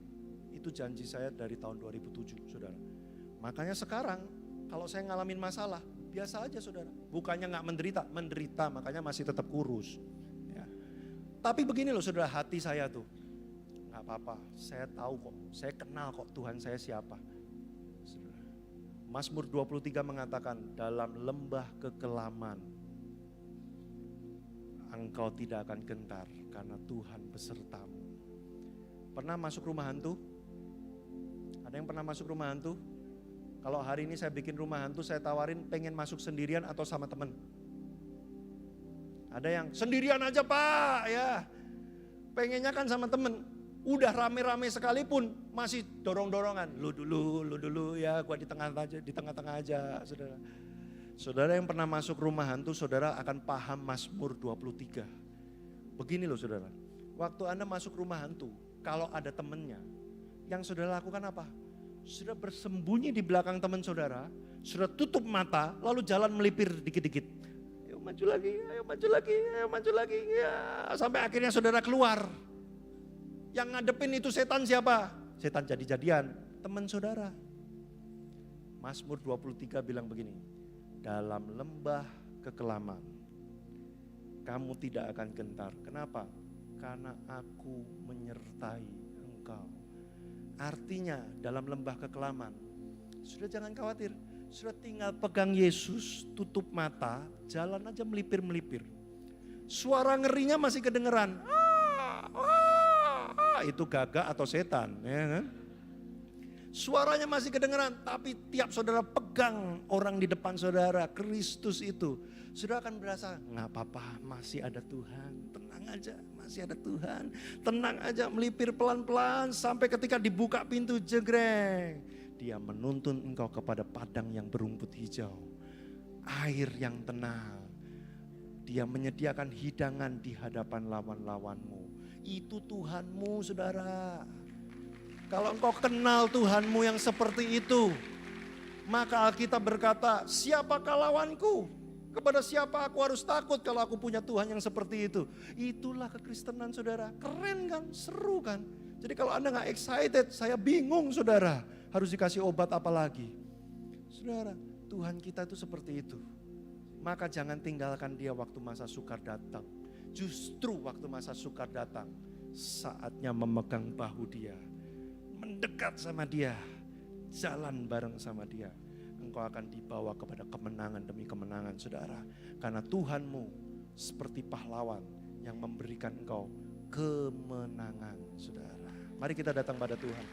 Itu janji saya dari tahun 2007, saudara. Makanya sekarang, kalau saya ngalamin masalah, biasa aja saudara. Bukannya gak menderita, makanya masih tetap kurus. Ya. Tapi begini loh saudara, hati saya tuh, gak apa-apa, saya tahu kok, saya kenal kok Tuhan saya siapa. Saudara. Mazmur 23 mengatakan, dalam lembah kekelaman, engkau tidak akan gentar karena Tuhan besertamu. Pernah masuk rumah hantu? Ada yang pernah masuk rumah hantu? Kalau hari ini saya bikin rumah hantu, saya tawarin pengen masuk sendirian atau sama teman. Ada yang sendirian aja pak, ya. Pengennya kan sama temen. Udah rame-rame sekalipun masih dorong-dorongan. Lu dulu ya, gua di tengah-tengah aja, saudara. Saudara yang pernah masuk rumah hantu, saudara akan paham Mazmur 23. Begini loh saudara, waktu Anda masuk rumah hantu, kalau ada temennya, yang saudara lakukan apa? Sudah bersembunyi di belakang teman saudara, sudah tutup mata, lalu jalan melipir dikit-dikit. Ayo maju lagi, ya. Sampai akhirnya saudara keluar. Yang ngadepin itu setan siapa? Setan jadi-jadian, teman saudara. Mazmur 23 bilang begini, dalam lembah kekelaman, kamu tidak akan gentar. Kenapa? Karena aku menyertai engkau. Artinya dalam lembah kekelaman, sudah jangan khawatir, sudah tinggal pegang Yesus, tutup mata, jalan aja melipir-melipir. Suara ngerinya masih kedengeran. Itu gagak atau setan, ya kan? Suaranya masih kedengeran, tapi tiap saudara pegang orang di depan saudara, Kristus itu, saudara akan berasa, nggak apa-apa, masih ada Tuhan, tenang aja, masih ada Tuhan, tenang aja, melipir pelan-pelan sampai ketika dibuka pintu jegreng, Dia menuntun engkau kepada padang yang berumput hijau, air yang tenang, Dia menyediakan hidangan di hadapan lawan-lawanmu. Itu Tuhanmu, saudara. Kalau engkau kenal Tuhanmu yang seperti itu, maka Alkitab berkata, siapakah lawanku? Kepada siapa aku harus takut kalau aku punya Tuhan yang seperti itu? Itulah kekristenan saudara. Keren kan? Seru kan? Jadi kalau Anda gak excited, saya bingung saudara. Harus dikasih obat apa lagi? Saudara, Tuhan kita itu seperti itu. Maka jangan tinggalkan Dia waktu masa sukar datang. Justru waktu masa sukar datang, saatnya memegang bahu Dia. Mendekat sama Dia, jalan bareng sama Dia, engkau akan dibawa kepada kemenangan demi kemenangan saudara. Karena Tuhanmu seperti pahlawan yang memberikan engkau kemenangan saudara. Mari kita datang pada Tuhan.